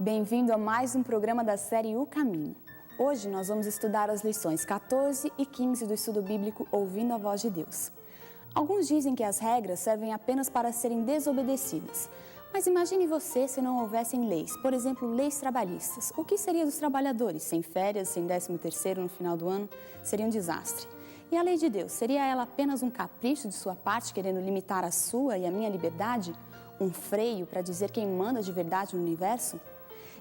Bem-vindo a mais um programa da série O Caminho. Hoje nós vamos estudar as lições 14 e 15 do estudo bíblico Ouvindo a Voz de Deus. Alguns dizem que as regras servem apenas para serem desobedecidas. Mas imagine você se não houvessem leis, por exemplo, leis trabalhistas. O que seria dos trabalhadores? Sem férias, sem 13º no final do ano? Seria um desastre. E a lei de Deus, seria ela apenas um capricho de sua parte, querendo limitar a sua e a minha liberdade? Um freio para dizer quem manda de verdade no universo?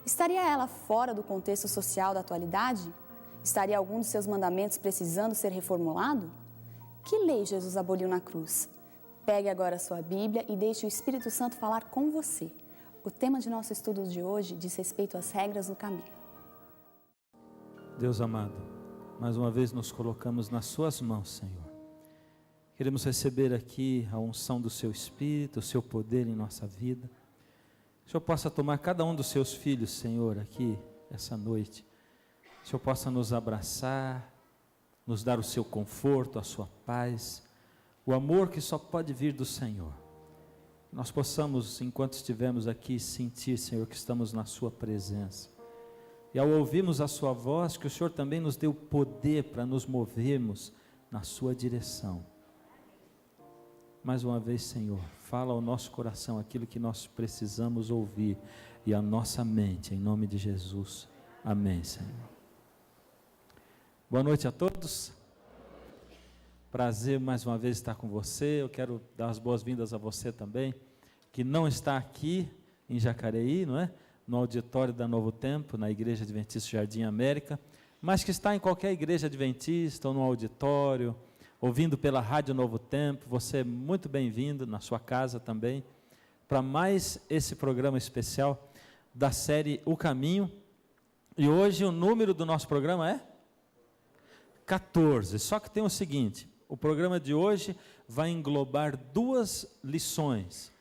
Estaria ela fora do contexto social da atualidade? Estaria algum dos seus mandamentos precisando ser reformulado? Que lei Jesus aboliu na cruz? Pegue agora a sua Bíblia e deixe o Espírito Santo falar com você. O tema de nosso estudo de hoje diz respeito às regras do caminho. Deus amado, mais uma vez nos colocamos nas suas mãos, Senhor. Queremos receber aqui a unção do seu Espírito, o seu poder em nossa vida. Que o Senhor possa tomar cada um dos seus filhos, Senhor, aqui essa noite. Que o Senhor possa nos abraçar, nos dar o seu conforto, a sua paz, o amor que só pode vir do Senhor. Que nós possamos, enquanto estivermos aqui, sentir, Senhor, que estamos na sua presença. E ao ouvirmos a sua voz, que o Senhor também nos dê o poder para nos movermos na sua direção. Mais uma vez, Senhor, fala ao nosso coração aquilo que nós precisamos ouvir e a nossa mente, em nome de Jesus. Amém, Senhor. Boa noite a todos. Prazer mais uma vez estar com você. Eu quero dar as boas-vindas a você também, que não está aqui em Jacareí, não é? No auditório da Novo Tempo, na Igreja Adventista Jardim América, mas que está em qualquer igreja adventista ou no auditório, ouvindo pela Rádio Novo Tempo. Você é muito bem-vindo na sua casa também, para mais esse programa especial da série O Caminho. E hoje o número do nosso programa é 14, só que tem o seguinte, o programa de hoje vai englobar 2 lições.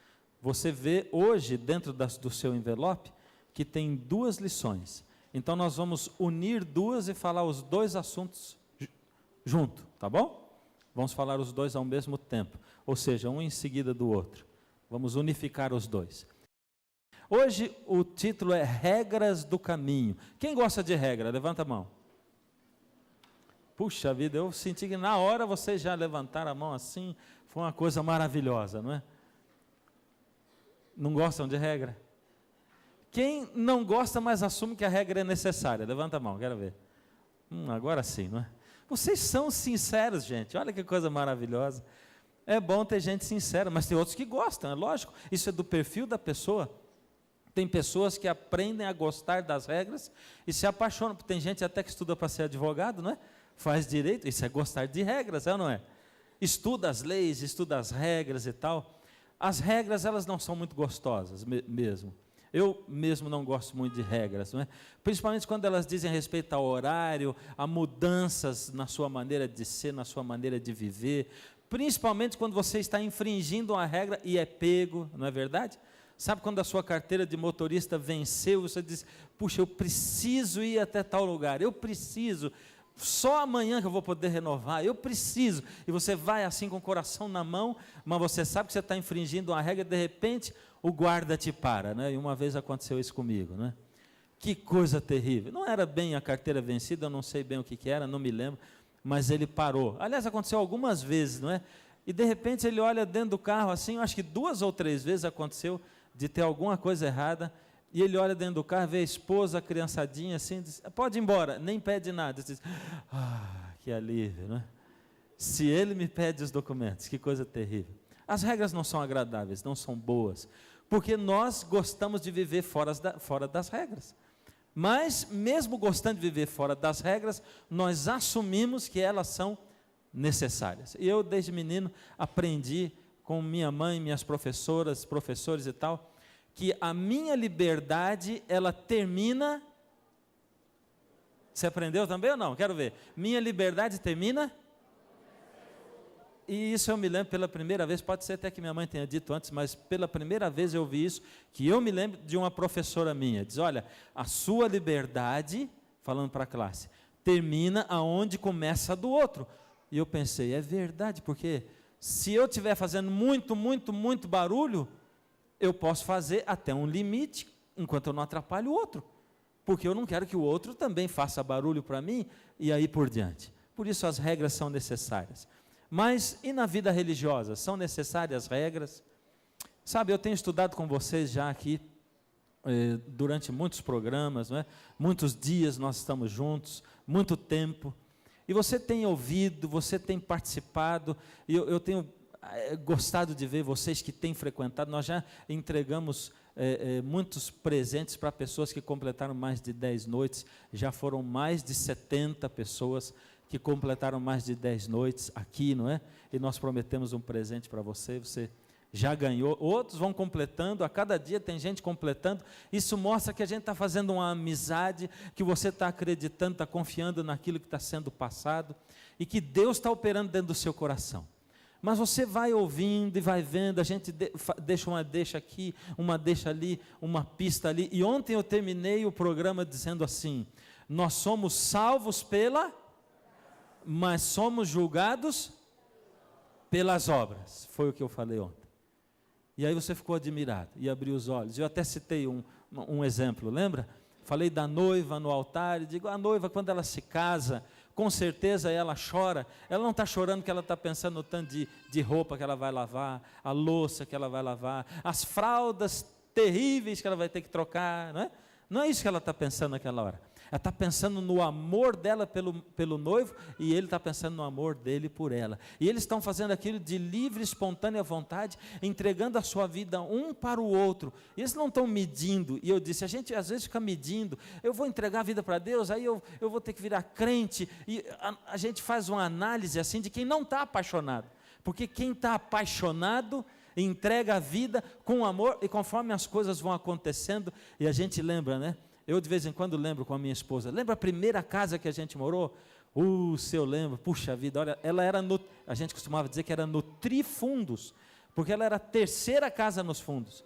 Você vê hoje dentro do seu envelope que tem 2 lições. Então nós vamos unir 2 e falar os 2 assuntos junto, tá bom? Vamos falar os 2 ao mesmo tempo, ou seja, um em seguida do outro. Vamos unificar os 2. Hoje o título é Regras do Caminho. Quem gosta de regra? Levanta a mão. Puxa vida, eu senti que na hora vocês já levantaram a mão assim, foi uma coisa maravilhosa, não é? Não gostam de regra? Quem não gosta, mas assume que a regra é necessária? Levanta a mão, quero ver. Agora sim, não é? Vocês são sinceros, gente, olha que coisa maravilhosa. É bom ter gente sincera, mas tem outros que gostam, é lógico. Isso é do perfil da pessoa. Tem pessoas que aprendem a gostar das regras e se apaixonam. Tem gente até que estuda para ser advogado, não é? Faz direito, isso é gostar de regras, é ou não é? Estuda as leis, estuda as regras e tal. As regras, elas não são muito gostosas mesmo. Eu mesmo não gosto muito de regras, não é? Principalmente quando elas dizem respeito ao horário, a mudanças na sua maneira de ser, na sua maneira de viver. Principalmente quando você está infringindo uma regra e é pego, não é verdade? Sabe quando a sua carteira de motorista venceu, você diz, puxa, eu preciso ir até tal lugar, eu preciso... Só amanhã que eu vou poder renovar, eu preciso. E você vai assim com o coração na mão, mas você sabe que você está infringindo uma regra, de repente o guarda te para, né? E uma vez aconteceu isso comigo, né? Que coisa terrível. Não era bem a carteira vencida, eu não sei bem o que era, não me lembro, mas ele parou. Aliás, aconteceu algumas vezes, não é? E de repente ele olha dentro do carro assim, eu acho que 2 ou 3 vezes aconteceu de ter alguma coisa errada. E ele olha dentro do carro, vê a esposa, a criançadinha assim, diz, pode ir embora, nem pede nada. Diz, que alívio, né? Se ele me pede os documentos, que coisa terrível. As regras não são agradáveis, não são boas, porque nós gostamos de viver fora das regras. Mas, mesmo gostando de viver fora das regras, nós assumimos que elas são necessárias. E eu, desde menino, aprendi com minha mãe, minhas professoras, professores e tal, que a minha liberdade, ela termina... Você aprendeu também ou não? Quero ver. Minha liberdade termina... E isso eu me lembro pela primeira vez, pode ser até que minha mãe tenha dito antes, mas pela primeira vez eu vi isso, que eu me lembro de uma professora minha, diz, olha, a sua liberdade, falando para a classe, termina aonde começa a do outro. E eu pensei, é verdade, porque se eu estiver fazendo muito barulho, eu posso fazer até um limite enquanto eu não atrapalho o outro, porque eu não quero que o outro também faça barulho para mim, e aí por diante. Por isso as regras são necessárias. Mas e na vida religiosa? São necessárias regras? Sabe, eu tenho estudado com vocês já aqui, durante muitos programas, não é? Muitos dias nós estamos juntos, muito tempo, e você tem ouvido, você tem participado, e eu tenho gostado de ver vocês que têm frequentado. Nós já entregamos muitos presentes para pessoas que completaram mais de 10 noites, já foram mais de 70 pessoas que completaram mais de 10 noites aqui, não é? E nós prometemos um presente para você, você já ganhou, outros vão completando, a cada dia tem gente completando. Isso mostra que a gente está fazendo uma amizade, que você está acreditando, está confiando naquilo que está sendo passado, e que Deus está operando dentro do seu coração. Mas você vai ouvindo e vai vendo, a gente deixa uma deixa aqui, uma deixa ali, uma pista ali, e ontem eu terminei o programa dizendo assim: nós somos salvos mas somos julgados pelas obras, foi o que eu falei ontem. E aí você ficou admirado e abriu os olhos. Eu até citei um exemplo, lembra? Falei da noiva no altar, e digo, a noiva quando ela se casa, com certeza ela chora. Ela não está chorando porque ela está pensando no tanto de roupa que ela vai lavar, a louça que ela vai lavar, as fraldas terríveis que ela vai ter que trocar, não é? Não é isso que ela está pensando naquela hora. Ela está pensando no amor dela pelo noivo, e ele está pensando no amor dele por ela. E eles estão fazendo aquilo de livre, espontânea vontade, entregando a sua vida um para o outro. E eles não estão medindo. E eu disse, a gente às vezes fica medindo. Eu vou entregar a vida para Deus, aí eu vou ter que virar crente. E a gente faz uma análise assim de quem não está apaixonado. Porque quem está apaixonado entrega a vida com amor, e conforme as coisas vão acontecendo, e a gente lembra, né? Eu de vez em quando lembro com a minha esposa, lembra a primeira casa que a gente morou? Se eu lembro, puxa vida, olha, ela era a gente costumava dizer que era no Trifundos, porque ela era a terceira casa nos fundos.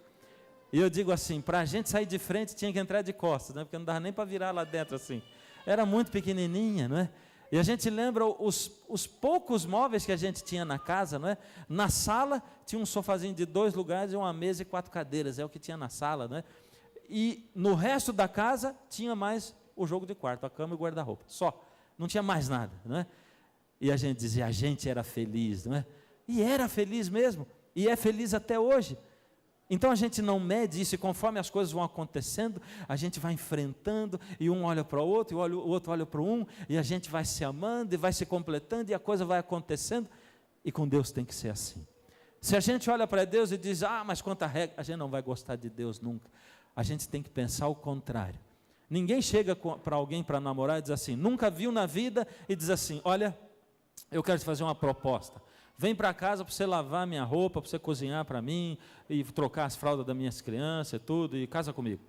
E eu digo assim, para a gente sair de frente tinha que entrar de costas, né? Porque não dava nem para virar lá dentro assim. Era muito pequenininha, não é? E a gente lembra os poucos móveis que a gente tinha na casa, não é? Na sala tinha um sofazinho de 2 lugares, uma mesa e 4 cadeiras, é o que tinha na sala, não é? E no resto da casa tinha mais o jogo de quarto, a cama e o guarda-roupa, só, não tinha mais nada, não é? E a gente dizia, a gente era feliz, não é? E era feliz mesmo, e é feliz até hoje. Então a gente não mede isso, e conforme as coisas vão acontecendo, a gente vai enfrentando, e um olha para o outro, e o outro olha para um, e a gente vai se amando, e vai se completando, e a coisa vai acontecendo, e com Deus tem que ser assim. Se a gente olha para Deus e diz, mas quanta regra, a gente não vai gostar de Deus nunca. A gente tem que pensar o contrário. Ninguém chega para alguém para namorar e diz assim, nunca viu na vida, e diz assim, olha, eu quero te fazer uma proposta. Vem para casa para você lavar minha roupa, para você cozinhar para mim, e trocar as fraldas das minhas crianças e tudo, e casa comigo.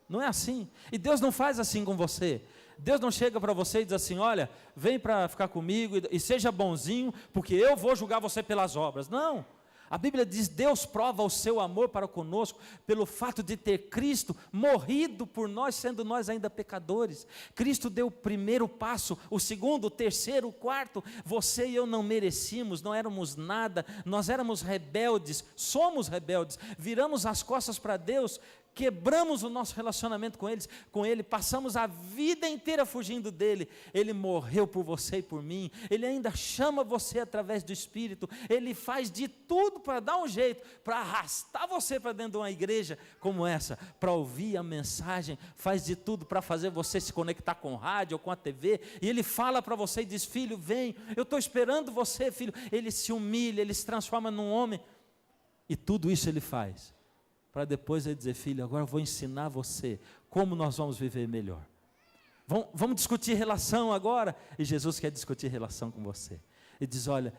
Não é assim. E Deus não faz assim com você. Deus não chega para você e diz assim, olha, vem para ficar comigo e seja bonzinho, porque eu vou julgar você pelas obras. Não. A Bíblia diz, Deus prova o seu amor para conosco, pelo fato de ter Cristo morrido por nós, sendo nós ainda pecadores. Cristo deu o primeiro passo, o segundo, o terceiro, o quarto. Você e eu não merecíamos, não éramos nada, nós éramos rebeldes, somos rebeldes, viramos as costas para Deus, quebramos o nosso relacionamento com Ele, passamos a vida inteira fugindo dEle. Ele morreu por você e por mim, Ele ainda chama você através do Espírito, Ele faz de tudo para dar um jeito, para arrastar você para dentro de uma igreja como essa, para ouvir a mensagem, faz de tudo para fazer você se conectar com o rádio ou com a TV, e Ele fala para você e diz, filho, vem, eu estou esperando você, filho. Ele se humilha, Ele se transforma num homem, e tudo isso Ele faz para depois ele dizer, filho, agora eu vou ensinar você como nós vamos viver melhor. Vamos discutir relação agora. E Jesus quer discutir relação com você. Ele diz, olha,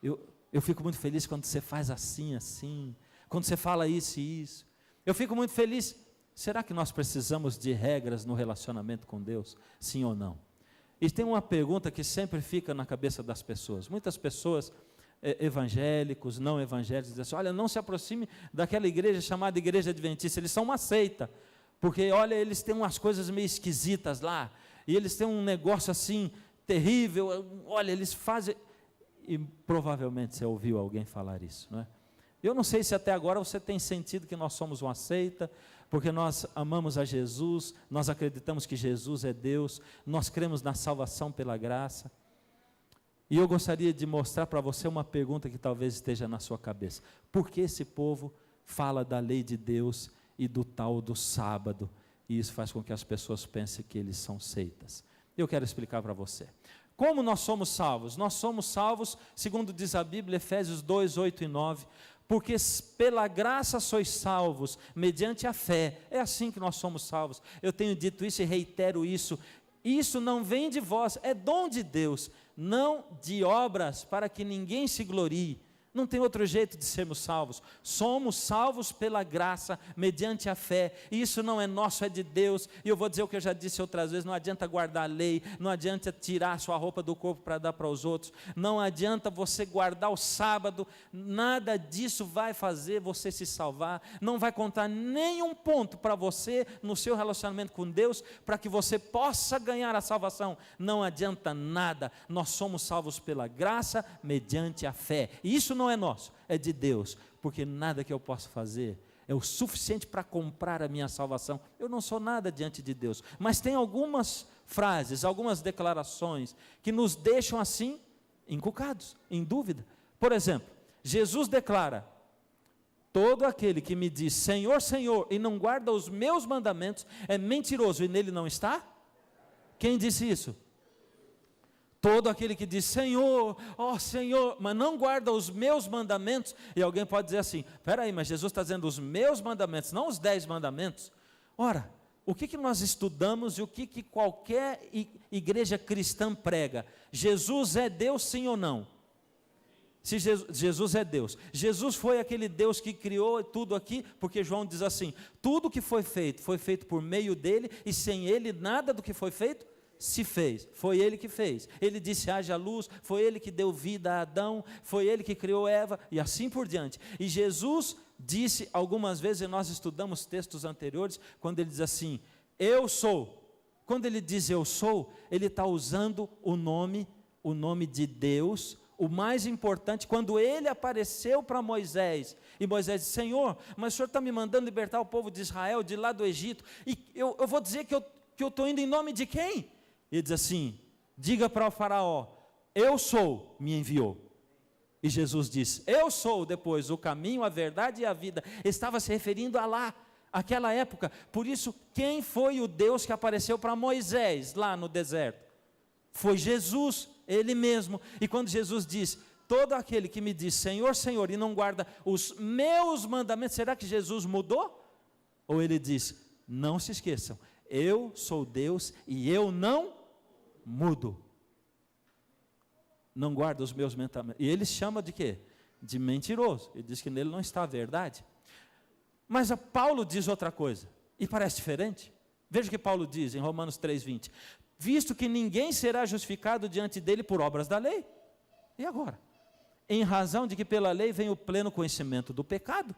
eu fico muito feliz quando você faz assim, assim, quando você fala isso e isso. Eu fico muito feliz. Será que nós precisamos de regras no relacionamento com Deus? Sim ou não? E tem uma pergunta que sempre fica na cabeça das pessoas. Muitas pessoas evangélicos, não evangélicos, dizem assim, olha, não se aproxime daquela igreja chamada Igreja Adventista, eles são uma seita, porque olha, eles têm umas coisas meio esquisitas lá, e eles têm um negócio assim, terrível, olha, eles fazem, e provavelmente você ouviu alguém falar isso, não é? Eu não sei se até agora você tem sentido que nós somos uma seita, porque nós amamos a Jesus, nós acreditamos que Jesus é Deus, nós cremos na salvação pela graça. E eu gostaria de mostrar para você uma pergunta que talvez esteja na sua cabeça. Por que esse povo fala da lei de Deus e do tal do sábado? E isso faz com que as pessoas pensem que eles são seitas. Eu quero explicar para você. Como nós somos salvos? Nós somos salvos, segundo diz a Bíblia, Efésios 2, 8 e 9, porque pela graça sois salvos, mediante a fé. É assim que nós somos salvos. Eu tenho dito isso e reitero isso. Isso não vem de vós, é dom de Deus, não de obras, para que ninguém se glorie. Não tem outro jeito de sermos salvos. Somos salvos pela graça, mediante a fé. E isso não é nosso, é de Deus. E eu vou dizer o que eu já disse outras vezes: não adianta guardar a lei, não adianta tirar a sua roupa do corpo para dar para os outros, não adianta você guardar o sábado, nada disso vai fazer você se salvar, não vai contar nenhum ponto para você no seu relacionamento com Deus, para que você possa ganhar a salvação. Não adianta nada. Nós somos salvos pela graça, mediante a fé. E isso não é nosso, é de Deus, porque nada que eu possa fazer é o suficiente para comprar a minha salvação. Eu não sou nada diante de Deus, mas tem algumas frases, algumas declarações que nos deixam assim, encucados, em dúvida. Por exemplo, Jesus declara: todo aquele que me diz Senhor, Senhor, e não guarda os meus mandamentos, é mentiroso e nele não está? Quem disse isso? Todo aquele que diz Senhor, ó Senhor, mas não guarda os meus mandamentos. E alguém pode dizer assim: espera aí, mas Jesus está dizendo os meus mandamentos, não os 10 mandamentos. Ora, o que nós estudamos e o que qualquer igreja cristã prega? Jesus é Deus, sim ou não? Se Jesus é Deus, Jesus foi aquele Deus que criou tudo aqui, porque João diz assim: tudo que foi feito por meio dele, e sem ele nada do que foi feito se fez. Foi ele que fez. Ele disse haja luz, foi ele que deu vida a Adão, foi ele que criou Eva, e assim por diante. E Jesus disse algumas vezes, e nós estudamos textos anteriores, quando ele diz assim: eu sou. Quando ele diz eu sou, ele está usando o nome de Deus, o mais importante. Quando ele apareceu para Moisés, e Moisés disse: Senhor, mas o Senhor está me mandando libertar o povo de Israel de lá do Egito, e eu vou dizer que eu estou indo em nome de quem? Ele diz assim: diga para o faraó, eu sou, me enviou. E Jesus disse: eu sou depois o caminho, a verdade e a vida. Estava se referindo a lá, aquela época. Por isso, quem foi o Deus que apareceu para Moisés lá no deserto? Foi Jesus, ele mesmo. E quando Jesus diz: todo aquele que me diz Senhor, Senhor, e não guarda os meus mandamentos, será que Jesus mudou? Ou ele diz: não se esqueçam, eu sou Deus e eu não mudo. Não guarda os meus mandamentos. E ele chama de quê? De mentiroso. Ele diz que nele não está a verdade. Mas Paulo diz outra coisa, e parece diferente. Veja o que Paulo diz em Romanos 3:20. Visto que ninguém será justificado diante dele por obras da lei. E agora? Em razão de que pela lei vem o pleno conhecimento do pecado.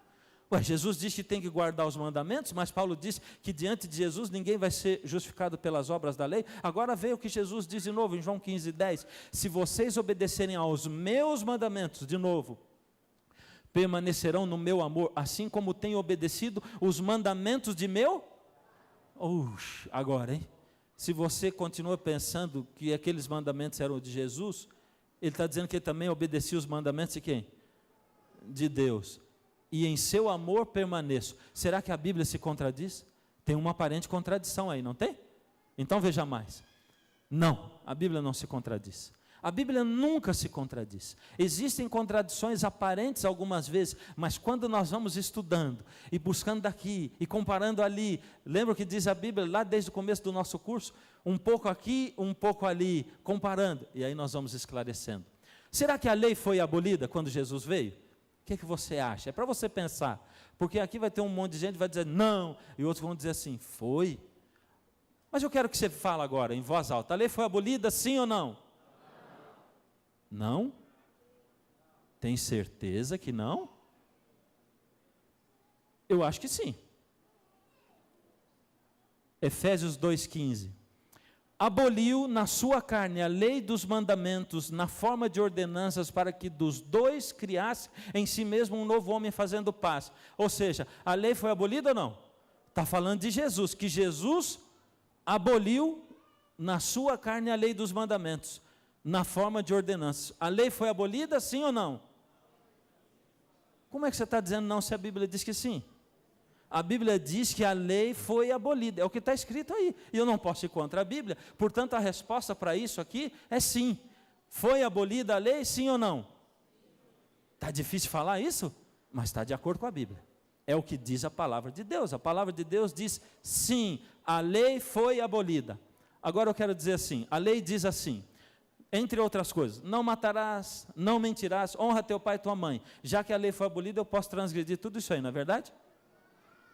Jesus diz que tem que guardar os mandamentos, mas Paulo diz que diante de Jesus ninguém vai ser justificado pelas obras da lei. Agora veja o que Jesus diz de novo em João 15:10. Se vocês obedecerem aos meus mandamentos, de novo, permanecerão no meu amor, assim como tenho obedecido os mandamentos de meu. Agora, hein? Se você continua pensando que aqueles mandamentos eram de Jesus, ele está dizendo que ele também obedecia os mandamentos de quem? De Deus. E em seu amor permaneço. Será que a Bíblia se contradiz? Tem uma aparente contradição aí, não tem? Então veja mais. Não, a Bíblia não se contradiz. A Bíblia nunca se contradiz. Existem contradições aparentes algumas vezes, mas quando nós vamos estudando e buscando daqui e comparando ali, lembra o que diz a Bíblia lá desde o começo do nosso curso? Um pouco aqui, um pouco ali, comparando, e aí nós vamos esclarecendo. Será que a lei foi abolida quando Jesus veio? O que você acha? É para você pensar, porque aqui vai ter um monte de gente que vai dizer não, e outros vão dizer assim, foi. Mas eu quero que você fale agora, em voz alta, a lei foi abolida, sim ou não? Não? Tem certeza que não? Eu acho que sim. Efésios 2,15. aboliu na sua carne a lei dos mandamentos na forma de ordenanças para que dos dois criasse em si mesmo um novo homem fazendo paz. Ou seja, a lei foi abolida ou não? Está falando de Jesus, que Jesus aboliu na sua carne a lei dos mandamentos na forma de ordenanças. A lei foi abolida, sim ou não? Como é que você está dizendo não se a Bíblia diz que sim? A Bíblia diz que a lei foi abolida, é o que está escrito aí, e eu não posso ir contra a Bíblia, portanto a resposta para isso aqui é sim. Foi abolida a lei, sim ou não? Está difícil falar isso? Mas está de acordo com a Bíblia, é o que diz a palavra de Deus. A palavra de Deus diz sim, a lei foi abolida. Agora eu quero dizer assim, a lei diz assim, entre outras coisas, não matarás, não mentirás, honra teu pai e tua mãe. Já que a lei foi abolida, eu posso transgredir tudo isso aí, não é verdade?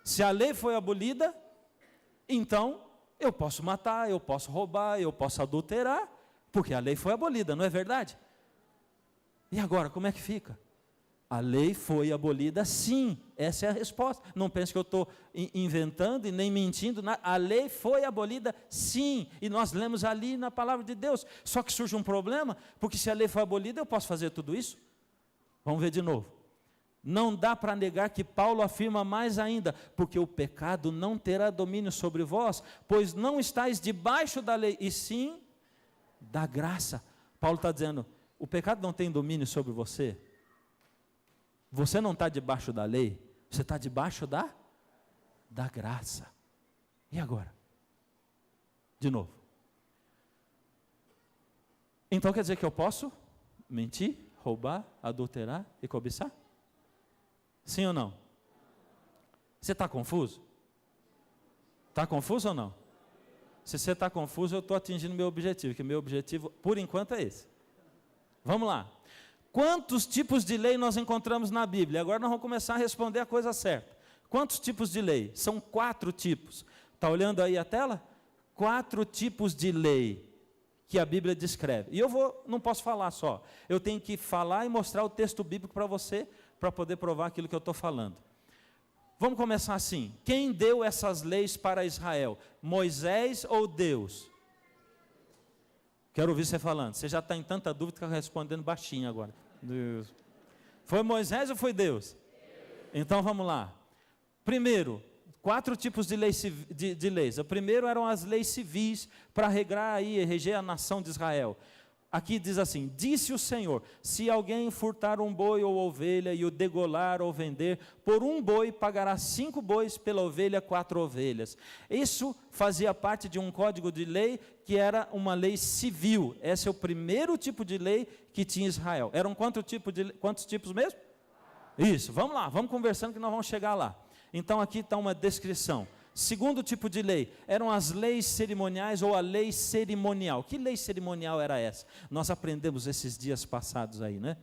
Se a lei foi abolida, então eu posso matar, eu posso roubar, eu posso adulterar, porque a lei foi abolida, não é verdade? E agora, como é que fica? A lei foi abolida, sim, essa é a resposta. Não pense que eu estou inventando e nem mentindo, a lei foi abolida, sim, e nós lemos ali na palavra de Deus. Só que surge um problema, porque se a lei foi abolida, eu posso fazer tudo isso? Vamos ver de novo. Não dá para negar que Paulo afirma mais ainda, porque o pecado não terá domínio sobre vós, pois não estáis debaixo da lei, e sim da graça. Paulo está dizendo, o pecado não tem domínio sobre você. Você não está debaixo da lei, você está debaixo da graça. E agora? De novo. Então quer dizer que eu posso mentir, roubar, adulterar e cobiçar? Sim ou não? Você está confuso? Está confuso ou não? Se você está confuso, eu estou atingindo meu objetivo, que meu objetivo, por enquanto, é esse. Vamos lá. Quantos tipos de lei nós encontramos na Bíblia? Agora nós vamos começar a responder a coisa certa. Quantos tipos de lei? São 4 tipos. Está olhando aí a tela? 4 tipos de lei que a Bíblia descreve. E não posso falar só. Eu tenho que falar e mostrar o texto bíblico para você, para poder provar aquilo que eu estou falando. Vamos começar assim. Quem deu essas leis para Israel? Moisés ou Deus? Quero ouvir você falando. Você já está em tanta dúvida que está respondendo baixinho agora. Deus. Foi Moisés ou foi Deus? Então vamos lá. Primeiro, 4 tipos de leis. O primeiro eram as leis civis para regrar e reger a nação de Israel. Aqui diz assim, disse o Senhor, se alguém furtar um boi ou ovelha e o degolar ou vender, por um boi pagará 5 bois, pela ovelha 4 ovelhas. Isso fazia parte de um código de lei que era uma lei civil. Esse é o primeiro tipo de lei que tinha Israel. Eram quantos tipos mesmo? Isso, vamos lá, vamos conversando que nós vamos chegar lá. Então aqui está uma descrição. Segundo tipo de lei, eram as leis cerimoniais ou a lei cerimonial. Que lei cerimonial era essa? Nós aprendemos esses dias passados aí, né?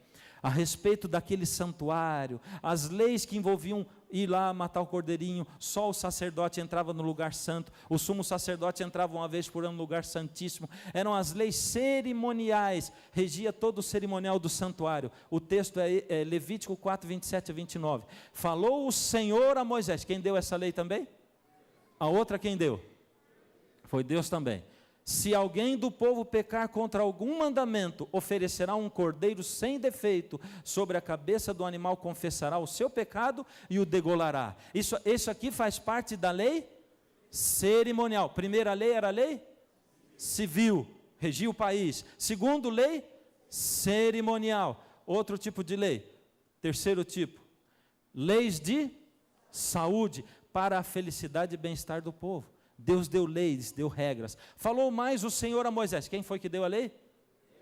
A respeito daquele santuário, as leis que envolviam ir lá matar o cordeirinho, só o sacerdote entrava no lugar santo, o sumo sacerdote entrava uma vez por ano no lugar santíssimo. Eram as leis cerimoniais, regia todo o cerimonial do santuário. O texto é Levítico 4, 27 a 29. Falou o Senhor a Moisés. Quem deu essa lei também? A outra quem deu? Foi Deus também. Se alguém do povo pecar contra algum mandamento, oferecerá um cordeiro sem defeito, sobre a cabeça do animal confessará o seu pecado e o degolará. Isso aqui faz parte da lei cerimonial. Primeira lei era a lei civil, regia o país. Segundo, lei cerimonial. Outro tipo de lei. Terceiro tipo, leis de saúde, para a felicidade e bem-estar do povo. Deus deu leis, deu regras. Falou mais o Senhor a Moisés. Quem foi que deu a lei?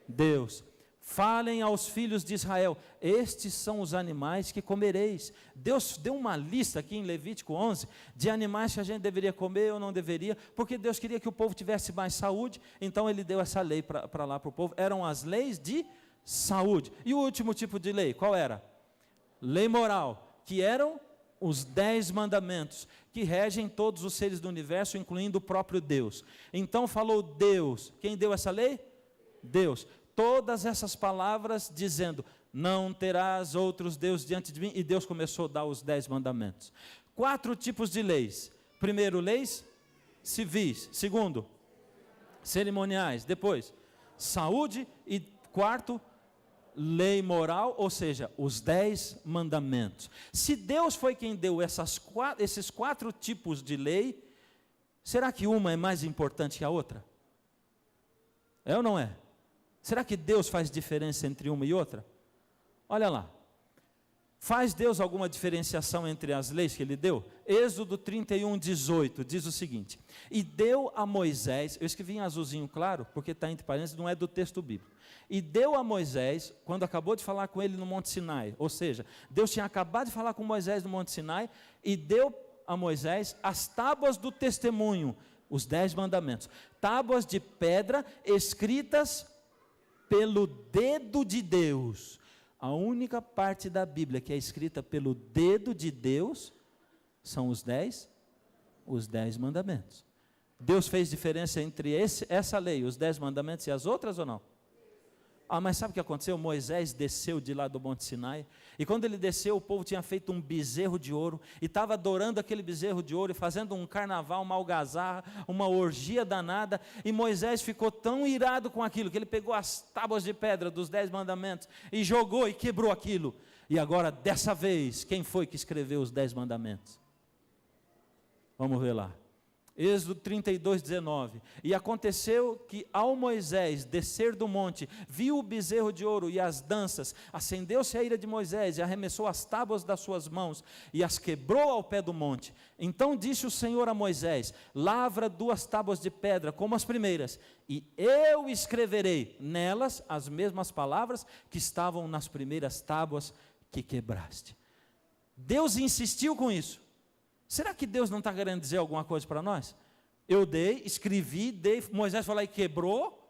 Deus. Falem aos filhos de Israel, estes são os animais que comereis. Deus deu uma lista aqui em Levítico 11, de animais que a gente deveria comer ou não deveria, porque Deus queria que o povo tivesse mais saúde, então Ele deu essa lei para lá para o povo. Eram as leis de saúde. E o último tipo de lei, qual era? Lei moral, que eram os 10 mandamentos, que regem todos os seres do universo, incluindo o próprio Deus. Então falou Deus. Quem deu essa lei? Deus. Todas essas palavras dizendo, não terás outros deuses diante de mim, e Deus começou a dar os 10 mandamentos. 4 tipos de leis. Primeiro, leis civis. Segundo, cerimoniais. Depois, saúde. E quarto, lei moral, ou seja, os 10 mandamentos. Se Deus foi quem deu esses 4 tipos de lei, será que uma é mais importante que a outra? É ou não é? Será que Deus faz diferença entre uma e outra? Olha lá. Faz Deus alguma diferenciação entre as leis que Ele deu? Êxodo 31:18 diz o seguinte: e deu a Moisés, eu escrevi em azulzinho claro, porque está entre parênteses, não é do texto bíblico. E deu a Moisés, quando acabou de falar com ele no Monte Sinai, ou seja, Deus tinha acabado de falar com Moisés no Monte Sinai, e deu a Moisés as tábuas do testemunho, os 10 mandamentos, tábuas de pedra escritas pelo dedo de Deus. A única parte da Bíblia que é escrita pelo dedo de Deus são os 10 mandamentos. Deus fez diferença entre essa lei, os 10 mandamentos e as outras ou não? Mas sabe o que aconteceu? Moisés desceu de lá do Monte Sinai, e quando ele desceu, o povo tinha feito um bezerro de ouro, e estava adorando aquele bezerro de ouro, e fazendo um carnaval, uma algazarra, uma orgia danada, e Moisés ficou tão irado com aquilo, que ele pegou as tábuas de pedra dos 10 mandamentos, e jogou e quebrou aquilo. E agora, dessa vez, quem foi que escreveu os 10 mandamentos? Vamos ver lá. Êxodo 32:19, e aconteceu que ao Moisés descer do monte, viu o bezerro de ouro e as danças, acendeu-se a ira de Moisés e arremessou as tábuas das suas mãos e as quebrou ao pé do monte. Então disse o Senhor a Moisés: lavra 2 tábuas de pedra como as primeiras, e eu escreverei nelas as mesmas palavras que estavam nas primeiras tábuas que quebraste. Deus insistiu com isso. Será que Deus não está querendo dizer alguma coisa para nós? Eu escrevi, Moisés foi lá e quebrou,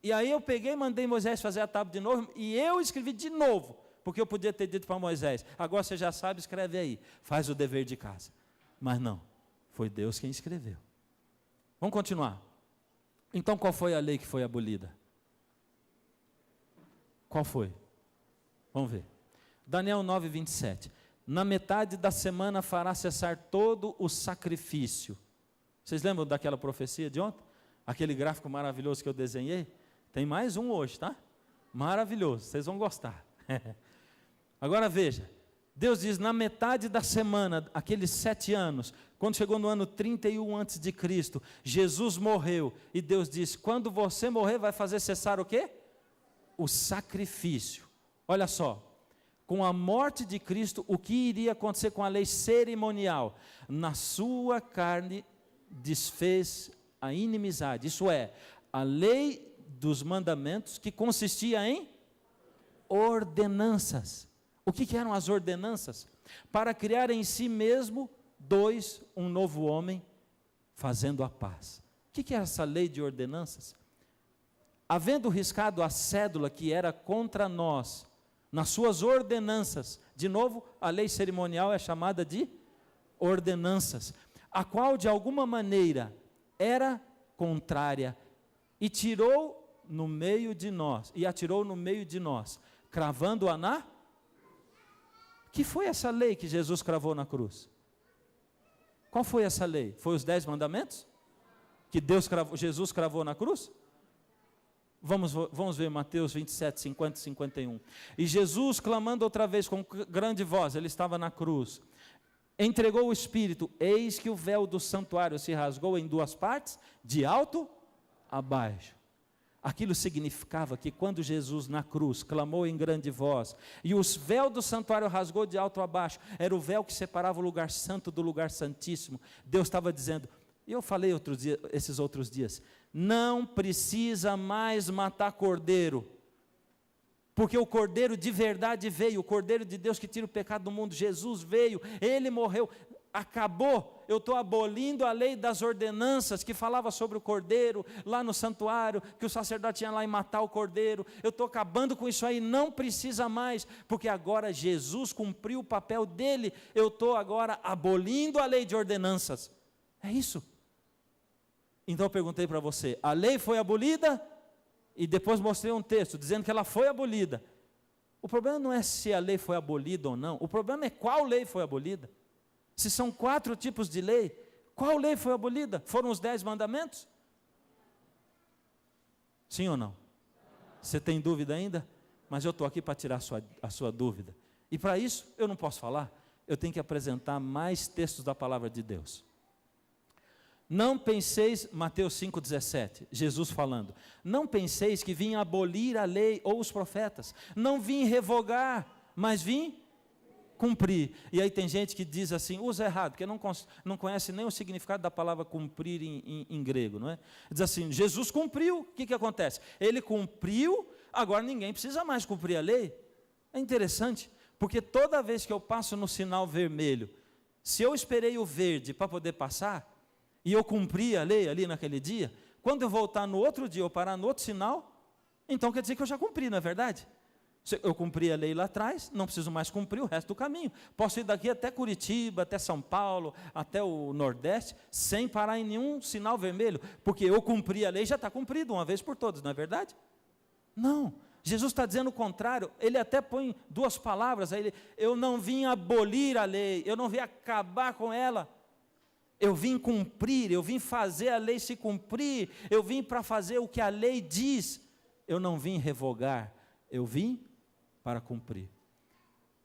e aí eu peguei e mandei Moisés fazer a tábua de novo, e eu escrevi de novo, porque eu podia ter dito para Moisés: agora você já sabe, escreve aí, faz o dever de casa. Mas não, foi Deus quem escreveu. Vamos continuar. Então qual foi a lei que foi abolida? Qual foi? Vamos ver. Daniel 9:27. Na metade da semana fará cessar todo o sacrifício. Vocês lembram daquela profecia de ontem? Aquele gráfico maravilhoso que eu desenhei? Tem mais um hoje, tá? Maravilhoso, vocês vão gostar. Agora veja, Deus diz, na metade da semana, aqueles 7 anos, quando chegou no ano 31 antes de Cristo, Jesus morreu, e Deus diz, quando você morrer, vai fazer cessar o quê? O sacrifício. Olha só. Com a morte de Cristo, o que iria acontecer com a lei cerimonial? Na sua carne desfez a inimizade, isso é, a lei dos mandamentos que consistia em ordenanças. O que eram as ordenanças? Para criar em si mesmo um novo homem, fazendo a paz. O que era essa lei de ordenanças? Havendo riscado a cédula que era contra nós, nas suas ordenanças, de novo, a lei cerimonial é chamada de ordenanças, a qual de alguma maneira era contrária, e tirou no meio de nós, e atirou no meio de nós, cravando-a na... Que foi essa lei que Jesus cravou na cruz? Qual foi essa lei? Foi os 10 mandamentos? Que Jesus cravou na cruz? Vamos ver Mateus 27, 50 e 51. E Jesus, clamando outra vez com grande voz, ele estava na cruz, entregou o Espírito, eis que o véu do santuário se rasgou em 2 partes, de alto a baixo. Aquilo significava que quando Jesus na cruz clamou em grande voz, e o véu do santuário rasgou de alto a baixo, era o véu que separava o lugar santo do lugar santíssimo. Deus estava dizendo, e eu falei esses outros dias, não precisa mais matar cordeiro, porque o cordeiro de verdade veio, o cordeiro de Deus que tira o pecado do mundo, Jesus veio, ele morreu, acabou. Eu estou abolindo a lei das ordenanças que falava sobre o cordeiro, lá no santuário, que o sacerdote ia lá e matar o cordeiro, eu estou acabando com isso aí, não precisa mais, porque agora Jesus cumpriu o papel dele, eu estou agora abolindo a lei de ordenanças, é isso. Então eu perguntei para você, a lei foi abolida? E depois mostrei um texto dizendo que ela foi abolida. O problema não é se a lei foi abolida ou não, o problema é qual lei foi abolida. Se são 4 tipos de lei, qual lei foi abolida? Foram os 10 mandamentos? Sim ou não? Você tem dúvida ainda? Mas eu estou aqui para tirar a sua dúvida. E para isso, eu não posso falar, eu tenho que apresentar mais textos da palavra de Deus. Não penseis, Mateus 5,17, Jesus falando, não penseis que vim abolir a lei ou os profetas, não vim revogar, mas vim cumprir. E aí tem gente que diz assim, usa errado, porque não conhece nem o significado da palavra cumprir em grego, não é? Diz assim, Jesus cumpriu, o que acontece? Ele cumpriu, agora ninguém precisa mais cumprir a lei. É interessante, porque toda vez que eu passo no sinal vermelho, se eu esperei o verde para poder passar, e eu cumpri a lei ali naquele dia, quando eu voltar no outro dia, ou parar no outro sinal, então quer dizer que eu já cumpri, não é verdade? Eu cumpri a lei lá atrás, não preciso mais cumprir o resto do caminho. Posso ir daqui até Curitiba, até São Paulo, até o Nordeste, sem parar em nenhum sinal vermelho, porque eu cumpri a lei, já está cumprido uma vez por todas, não é verdade? Não, Jesus está dizendo o contrário, ele até põe duas palavras, aí eu não vim abolir a lei, eu não vim acabar com ela, eu vim cumprir, eu vim fazer a lei se cumprir, eu vim para fazer o que a lei diz, eu não vim revogar, eu vim para cumprir.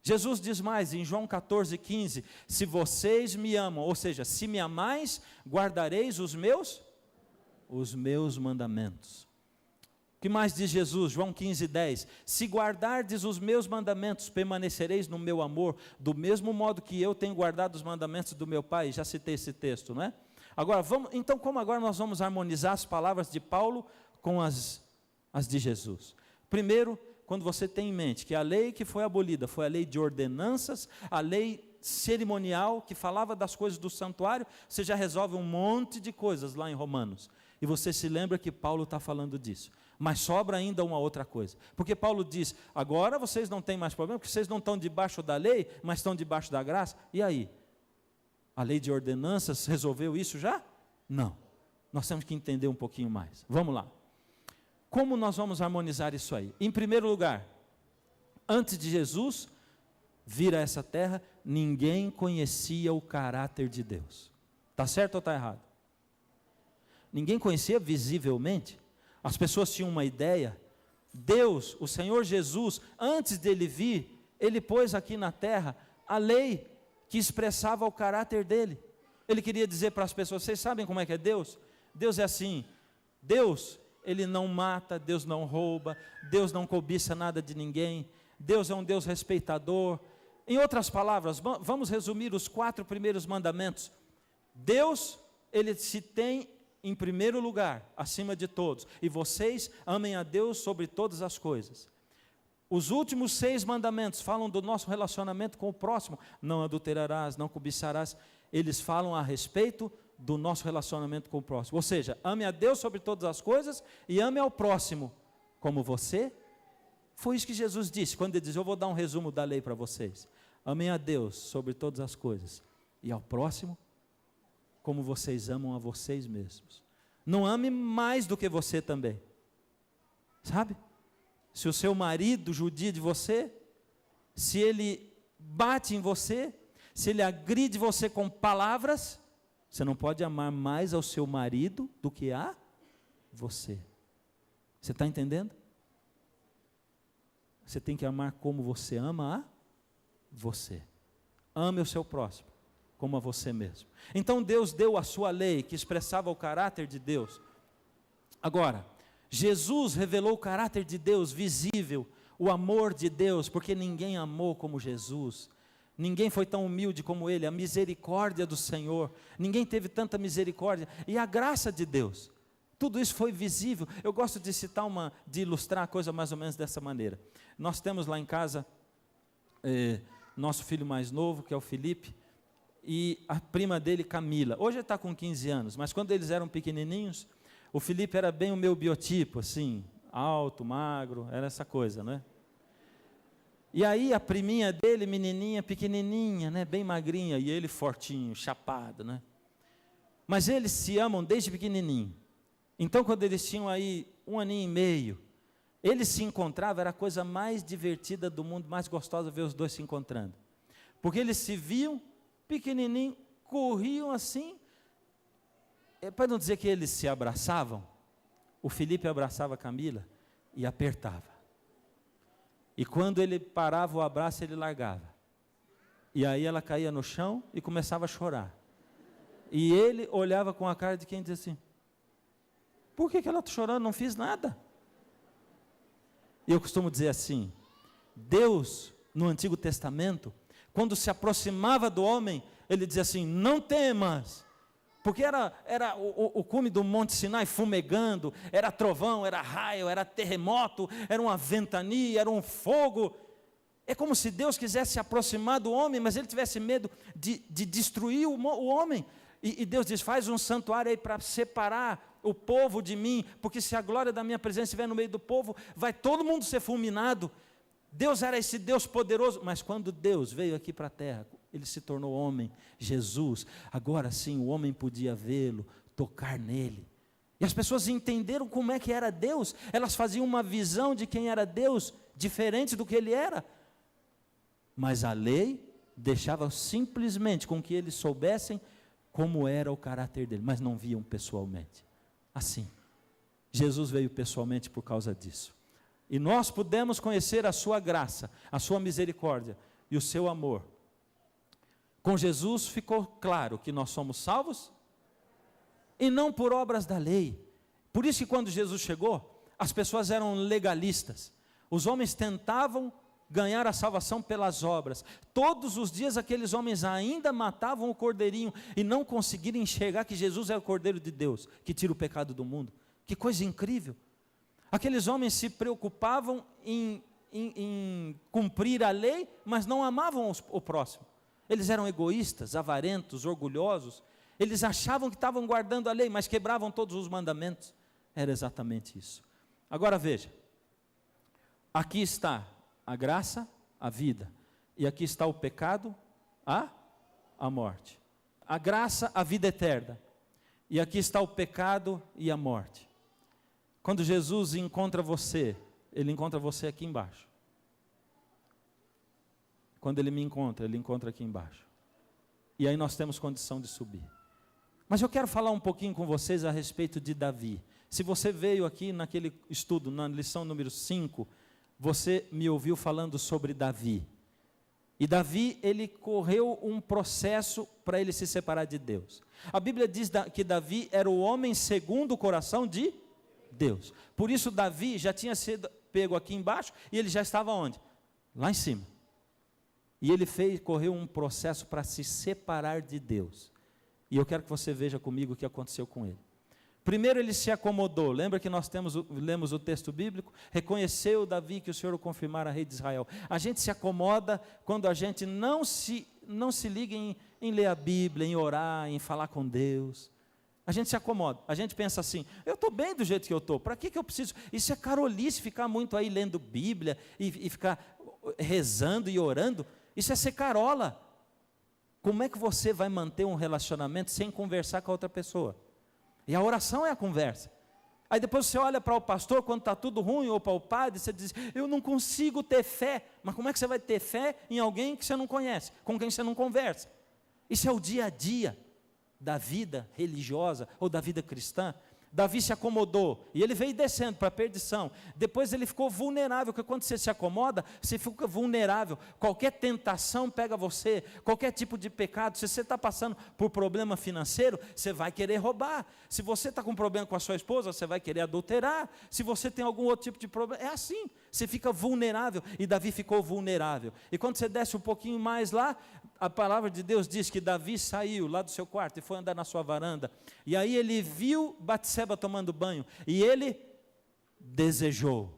Jesus diz mais em João 14,15, se vocês me amam, ou seja, se me amais, guardareis os meus mandamentos. O que mais diz Jesus? João 15,10, se guardardes os meus mandamentos, permanecereis no meu amor, do mesmo modo que eu tenho guardado os mandamentos do meu Pai. Já citei esse texto, não é? Agora, então como agora nós vamos harmonizar as palavras de Paulo com as de Jesus? Primeiro, quando você tem em mente que a lei que foi abolida foi a lei de ordenanças, a lei cerimonial que falava das coisas do santuário, você já resolve um monte de coisas lá em Romanos. E você se lembra que Paulo está falando disso. Mas sobra ainda uma outra coisa. Porque Paulo diz, agora vocês não têm mais problema, porque vocês não estão debaixo da lei, mas estão debaixo da graça. E aí? A lei de ordenanças resolveu isso já? Não. Nós temos que entender um pouquinho mais. Vamos lá. Como nós vamos harmonizar isso aí? Em primeiro lugar, antes de Jesus vir a essa terra, ninguém conhecia o caráter de Deus. Está certo ou está errado? Ninguém conhecia visivelmente. As pessoas tinham uma ideia. Deus, o Senhor Jesus, antes dele vir, ele pôs aqui na terra a lei que expressava o caráter dele. Ele queria dizer para as pessoas, vocês sabem como é que é Deus? Deus é assim, Deus, ele não mata, Deus não rouba, Deus não cobiça nada de ninguém, Deus é um Deus respeitador. Em outras palavras, vamos resumir os 4 primeiros mandamentos. Deus, ele se tem em primeiro lugar, acima de todos, e vocês amem a Deus sobre todas as coisas. Os últimos 6 mandamentos falam do nosso relacionamento com o próximo, não adulterarás, não cobiçarás, eles falam a respeito do nosso relacionamento com o próximo, ou seja, ame a Deus sobre todas as coisas, e ame ao próximo, como você. Foi isso que Jesus disse, quando ele diz, eu vou dar um resumo da lei para vocês, amem a Deus sobre todas as coisas, e ao próximo, como vocês amam a vocês mesmos. Não ame mais do que você também. Sabe? Se o seu marido judia de você, se ele bate em você, se ele agride você com palavras, você não pode amar mais ao seu marido do que a você. Você está entendendo? Você tem que amar como você ama a você. Ame o seu próximo como a você mesmo. Então Deus deu a sua lei, que expressava o caráter de Deus. Agora, Jesus revelou o caráter de Deus visível, o amor de Deus, porque ninguém amou como Jesus, ninguém foi tão humilde como Ele, a misericórdia do Senhor, ninguém teve tanta misericórdia, e a graça de Deus, tudo isso foi visível. Eu gosto de citar de ilustrar a coisa mais ou menos dessa maneira. Nós temos lá em casa, nosso filho mais novo, que é o Felipe, e a prima dele, Camila. Hoje ele está com 15 anos, mas quando eles eram pequenininhos, o Felipe era bem o meu biotipo, assim, alto, magro, era essa coisa, né? E aí a priminha dele, menininha, pequenininha, né, bem magrinha, e ele fortinho, chapado, né? Mas eles se amam desde pequenininho. Então, quando eles tinham aí 1 aninho e meio, eles se encontravam, era a coisa mais divertida do mundo, mais gostosa ver os dois se encontrando. Porque eles se viam pequenininho, corriam assim, para não dizer que eles se abraçavam, o Felipe abraçava a Camila e apertava. E quando ele parava o abraço, ele largava. E aí ela caía no chão e começava a chorar. E ele olhava com a cara de quem diz assim: por que ela está chorando? Não fiz nada. E eu costumo dizer assim: Deus, no Antigo Testamento, quando se aproximava do homem, ele dizia assim: não temas. Porque era o cume do Monte Sinai fumegando, era trovão, era raio, era terremoto, era uma ventania, era um fogo. É como se Deus quisesse se aproximar do homem, mas ele tivesse medo de destruir o homem. E Deus diz: faz um santuário aí para separar o povo de mim, porque se a glória da minha presença estiver no meio do povo, vai todo mundo ser fulminado. Deus era esse Deus poderoso, mas quando Deus veio aqui para a terra, ele se tornou homem, Jesus. Agora sim, o homem podia vê-lo, tocar nele. E as pessoas entenderam como é que era Deus, elas faziam uma visão de quem era Deus, diferente do que ele era. Mas a lei deixava simplesmente com que eles soubessem como era o caráter dele, mas não viam pessoalmente. Assim, Jesus veio pessoalmente por causa disso. E nós pudemos conhecer a sua graça, a sua misericórdia e o seu amor. Com Jesus ficou claro que nós somos salvos e não por obras da lei. Por isso que quando Jesus chegou, as pessoas eram legalistas. Os homens tentavam ganhar a salvação pelas obras. Todos os dias aqueles homens ainda matavam o cordeirinho e não conseguiram enxergar que Jesus é o Cordeiro de Deus, que tira o pecado do mundo. Que coisa incrível! Aqueles homens se preocupavam em cumprir a lei, mas não amavam o próximo. Eles eram egoístas, avarentos, orgulhosos. Eles achavam que estavam guardando a lei, mas quebravam todos os mandamentos. Era exatamente isso. Agora veja, aqui está a graça, a vida, e aqui está o pecado, a morte. A graça, a vida eterna, e aqui está o pecado e a morte. Quando Jesus encontra você, ele encontra você aqui embaixo. Quando ele me encontra, ele encontra aqui embaixo. E aí nós temos condição de subir. Mas eu quero falar um pouquinho com vocês a respeito de Davi. Se você veio aqui naquele estudo, na lição número 5, você me ouviu falando sobre Davi. E Davi, ele correu um processo para ele se separar de Deus. A Bíblia diz que Davi era o homem segundo o coração de Deus. Por isso Davi já tinha sido pego aqui embaixo e ele já estava onde? Lá em cima. E ele correu um processo para se separar de Deus. E eu quero que você veja comigo o que aconteceu com ele. Primeiro ele se acomodou. Lembra que nós lemos o texto bíblico? Reconheceu Davi que o Senhor o confirmara rei de Israel. A gente se acomoda quando a gente não se liga em ler a Bíblia, em orar, em falar com Deus. A gente se acomoda, a gente pensa assim: eu estou bem do jeito que eu estou, para que eu preciso? Isso é carolice, ficar muito aí lendo Bíblia e ficar rezando e orando. Isso é ser carola. Como é que você vai manter um relacionamento sem conversar com a outra pessoa? E a oração é a conversa. Aí depois você olha para o pastor quando está tudo ruim, ou para o padre, você diz: eu não consigo ter fé. Mas como é que você vai ter fé em alguém que você não conhece, com quem você não conversa? Isso é o dia a dia da vida religiosa ou da vida cristã. Davi se acomodou e ele veio descendo para a perdição. Depois ele ficou vulnerável, porque quando você se acomoda, você fica vulnerável. Qualquer tentação pega você, qualquer tipo de pecado. Se você está passando por problema financeiro, você vai querer roubar. Se você está com problema com a sua esposa, você vai querer adulterar. Se você tem algum outro tipo de problema, é assim. Você fica vulnerável, e Davi ficou vulnerável. E quando você desce um pouquinho mais lá, a palavra de Deus diz que Davi saiu lá do seu quarto e foi andar na sua varanda. E aí ele viu Batseba tomando banho e ele desejou.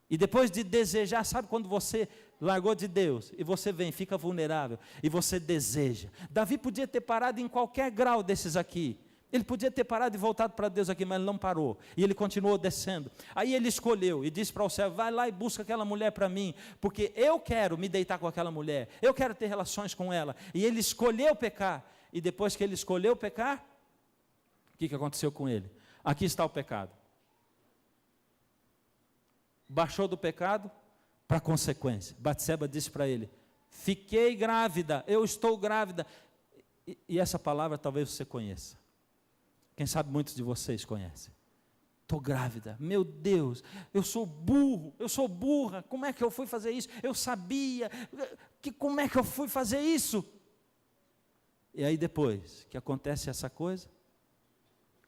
E depois de desejar, sabe quando você largou de Deus e você vem, fica vulnerável e você deseja. Davi podia ter parado em qualquer grau desses aqui. Ele podia ter parado e voltado para Deus aqui, mas ele não parou. E ele continuou descendo. Aí ele escolheu e disse para o servo: vai lá e busca aquela mulher para mim, porque eu quero me deitar com aquela mulher, eu quero ter relações com ela. E ele escolheu pecar. E depois que ele escolheu pecar, o que aconteceu com ele? Aqui está o pecado. Baixou do pecado para a consequência. Batseba disse para ele: fiquei grávida, eu estou grávida. E essa palavra talvez você conheça. Quem sabe muitos de vocês conhecem. estou grávida, meu Deus, eu sou burro, eu sou burra, como é que eu fui fazer isso? Eu sabia, como é que eu fui fazer isso? E aí depois que acontece essa coisa,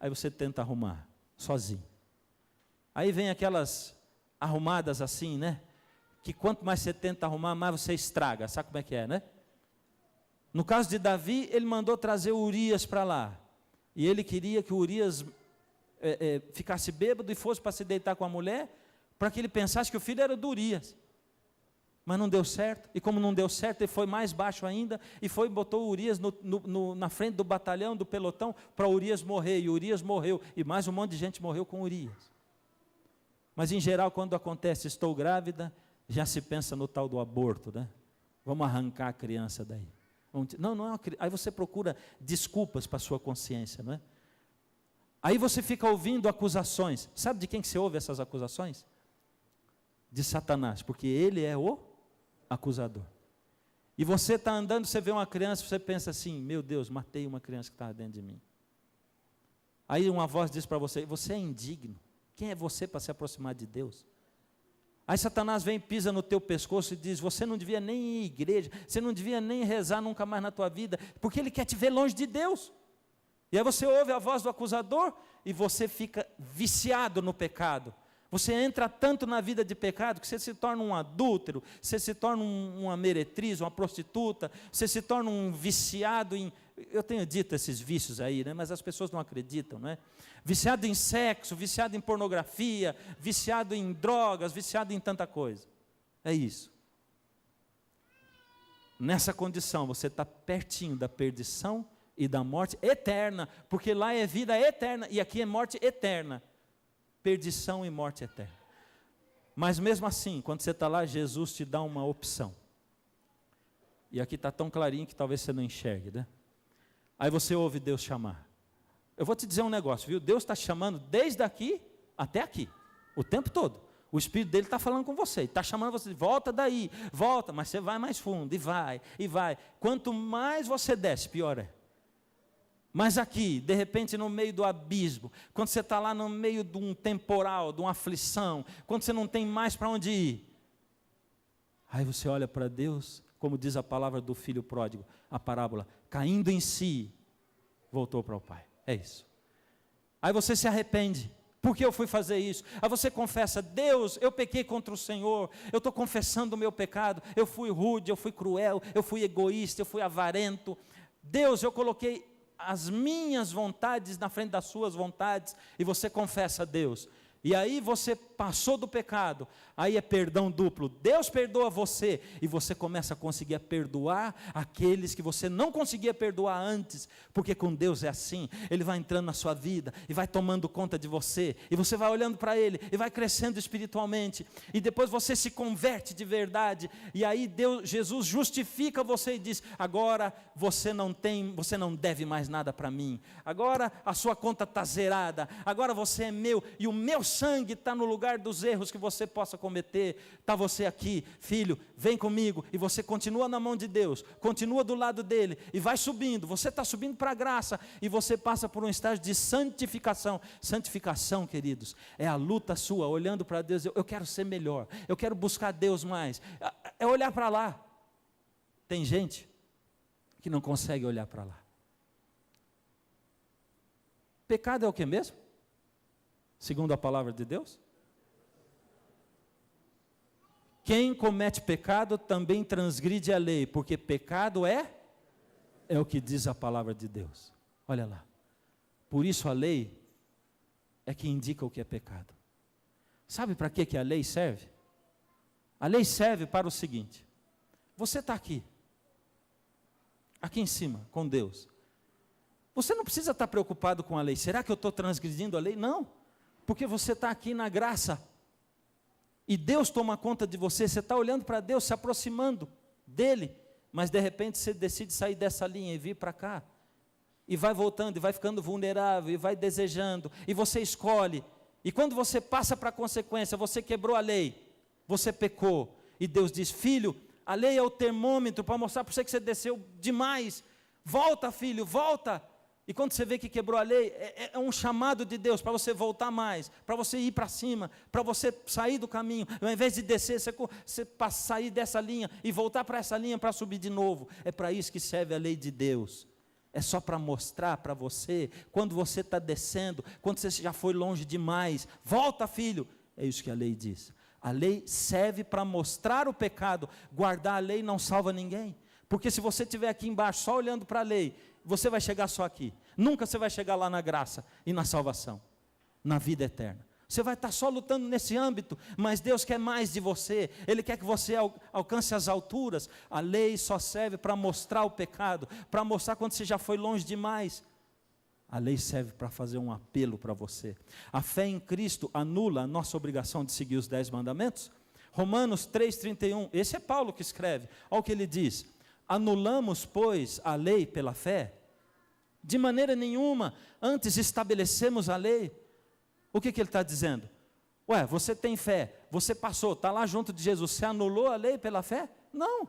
aí você tenta arrumar, sozinho. Aí vem aquelas arrumadas assim, né? Que quanto mais você tenta arrumar, mais você estraga, sabe como é que é, né? No caso de Davi, ele mandou trazer Urias para lá, e ele queria que Urias ficasse bêbado e fosse para se deitar com a mulher, para que ele pensasse que o filho era do Urias. Mas não deu certo, e como não deu certo, ele foi mais baixo ainda, e foi e botou Urias na frente do batalhão, do pelotão, para Urias morrer, e Urias morreu, e mais um monte de gente morreu com Urias. Mas em geral, quando acontece, estou grávida, já se pensa no tal do aborto, né? Vamos arrancar a criança daí. Não é uma, aí você procura desculpas para a sua consciência, não é? Aí você fica ouvindo acusações. Sabe de quem que você ouve essas acusações? De Satanás, porque ele é o acusador. E você está andando, você vê uma criança, você pensa assim, meu Deus, matei uma criança que estava dentro de mim. Aí uma voz diz para você, você é indigno. Quem é você para se aproximar de Deus? Aí Satanás vem, pisa no teu pescoço e diz, você não devia nem ir à igreja, você não devia nem rezar nunca mais na tua vida, porque ele quer te ver longe de Deus. E aí você ouve a voz do acusador e você fica viciado no pecado. Você entra tanto na vida de pecado que você se torna um adúltero, você se torna uma meretriz, uma prostituta, você se torna um viciado em... Eu tenho dito esses vícios aí, né? Mas as pessoas não acreditam, né? Viciado em sexo, viciado em pornografia, viciado em drogas, viciado em tanta coisa. É isso. Nessa condição, você está pertinho da perdição e da morte eterna, porque lá é vida eterna e aqui é morte eterna. Perdição e morte eterna. Mas mesmo assim, quando você está lá, Jesus te dá uma opção. E aqui está tão clarinho que talvez você não enxergue, né? Aí você ouve Deus chamar. Eu vou te dizer um negócio, viu? Deus está chamando desde aqui até aqui, o tempo todo. O Espírito dele está falando com você, está chamando você, volta daí, volta, mas você vai mais fundo, e vai, e vai. Quanto mais você desce, pior é. Mas aqui, de repente no meio do abismo, quando você está lá no meio de um temporal, de uma aflição, quando você não tem mais para onde ir, aí você olha para Deus, como diz a palavra do filho pródigo, a parábola, caindo em si, voltou para o Pai, é isso. Aí você se arrepende, por que eu fui fazer isso? Aí você confessa, Deus, eu pequei contra o Senhor, eu estou confessando o meu pecado, eu fui rude, eu fui cruel, eu fui egoísta, eu fui avarento, Deus, eu coloquei as minhas vontades na frente das suas vontades, e você confessa a Deus, e aí você passou do pecado, aí é perdão duplo, Deus perdoa você, e você começa a conseguir perdoar aqueles que você não conseguia perdoar antes, porque com Deus é assim, Ele vai entrando na sua vida, e vai tomando conta de você, e você vai olhando para Ele, e vai crescendo espiritualmente, e depois você se converte de verdade, e aí Jesus justifica você e diz, agora você não deve mais nada para mim, agora a sua conta está zerada, agora você é meu, e o meu sangue está no lugar dos erros que você possa cometer, está você aqui, filho, vem comigo, e você continua na mão de Deus, continua do lado dele, e vai subindo, você está subindo para a graça, e você passa por um estágio de santificação. Santificação, queridos, é a luta sua, olhando para Deus, eu quero ser melhor, eu quero buscar Deus mais, é olhar para lá. Tem gente que não consegue olhar para lá. Pecado é o que mesmo? Segundo a palavra de Deus? Quem comete pecado também transgride a lei, porque pecado é o que diz a palavra de Deus. Olha lá. Por isso a lei é que indica o que é pecado. Sabe para que a lei serve? A lei serve para o seguinte: você está aqui em cima, com Deus. Você não precisa estar preocupado com a lei. Será que eu estou transgredindo a lei? Não, porque você está aqui na graça. E Deus toma conta de você, você está olhando para Deus, se aproximando dEle, mas de repente você decide sair dessa linha e vir para cá, e vai voltando, e vai ficando vulnerável, e vai desejando, e você escolhe, e quando você passa para a consequência, você quebrou a lei, você pecou, e Deus diz, filho, a lei é o termômetro para mostrar para você que você desceu demais, volta filho, volta, E quando você vê que quebrou a lei, é um chamado de Deus para você voltar mais, para você ir para cima, para você sair do caminho. Ao invés de descer, você sair dessa linha e voltar para essa linha para subir de novo. É para isso que serve a lei de Deus. É só para mostrar para você, quando você está descendo, quando você já foi longe demais, volta, filho. É isso que a lei diz. A lei serve para mostrar o pecado. Guardar a lei não salva ninguém. Porque se você estiver aqui embaixo só olhando para a lei, você vai chegar só aqui. Nunca você vai chegar lá na graça e na salvação, na vida eterna. Você vai estar só lutando nesse âmbito, mas Deus quer mais de você. Ele quer que você alcance as alturas. A lei só serve para mostrar o pecado, para mostrar quando você já foi longe demais. A lei serve para fazer um apelo para você. A fé em Cristo anula a nossa obrigação de seguir os 10 mandamentos? Romanos 3,31, esse é Paulo que escreve. Olha o que ele diz: anulamos, pois, a lei pela fé? De maneira nenhuma, antes estabelecemos a lei. O que ele está dizendo? Ué, você tem fé, você passou, está lá junto de Jesus, você anulou a lei pela fé? Não,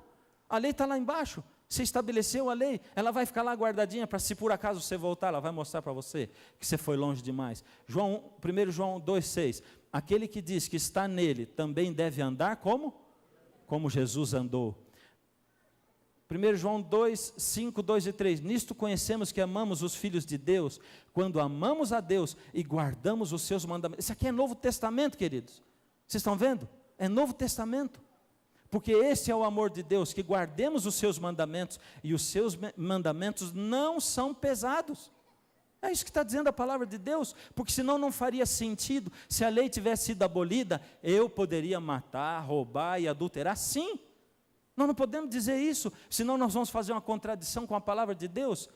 a lei está lá embaixo, você estabeleceu a lei, ela vai ficar lá guardadinha, para se por acaso você voltar, ela vai mostrar para você que você foi longe demais. 1 João 2,6, aquele que diz que está nele, também deve andar como? Como Jesus andou. 1 João 2, 5, 2 e 3, nisto conhecemos que amamos os filhos de Deus, quando amamos a Deus e guardamos os seus mandamentos. Isso aqui é Novo Testamento, queridos, vocês estão vendo? É Novo Testamento, porque esse é o amor de Deus, que guardemos os seus mandamentos, e os seus mandamentos não são pesados. É isso que está dizendo a palavra de Deus, porque senão não faria sentido. Se a lei tivesse sido abolida, eu poderia matar, roubar e adulterar, sim. Nós não podemos dizer isso, senão nós vamos fazer uma contradição com a palavra de Deus.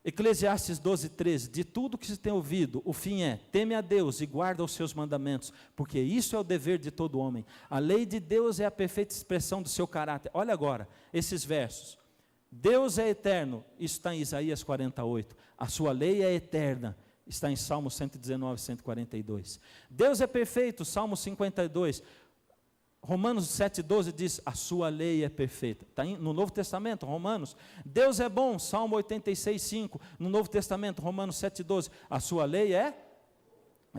Eclesiastes 12:13, de tudo que se tem ouvido, o fim é, teme a Deus e guarda os seus mandamentos, porque isso é o dever de todo homem. A lei de Deus é a perfeita expressão do seu caráter. Olha agora, esses versos. Deus é eterno, isso está em Isaías 48. A sua lei é eterna, está em Salmo 119, 142. Deus é perfeito, Salmo 52. Romanos 7,12 diz, a sua lei é perfeita. Está no Novo Testamento, Romanos. Deus é bom, Salmo 86,5. No Novo Testamento, Romanos 7,12, a sua lei é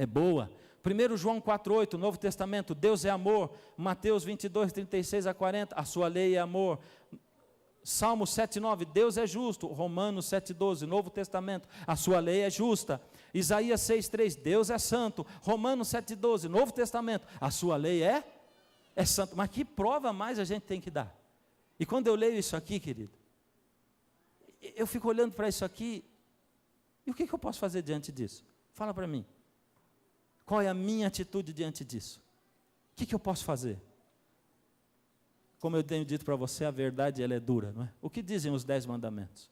boa. 1 João 4,8, Novo Testamento, Deus é amor. Mateus 22, 36 a 40, a sua lei é amor. Salmo 7,9, Deus é justo. Romanos 7,12, Novo Testamento, a sua lei é justa. Isaías 6,3, Deus é santo. Romanos 7,12, Novo Testamento, a sua lei é santo. Mas que prova mais a gente tem que dar? E quando eu leio isso aqui, querido, eu fico olhando para isso aqui, e o que eu posso fazer diante disso? Fala para mim. Qual é a minha atitude diante disso? O que eu posso fazer? Como eu tenho dito para você, a verdade ela é dura, não é? O que dizem os 10 mandamentos?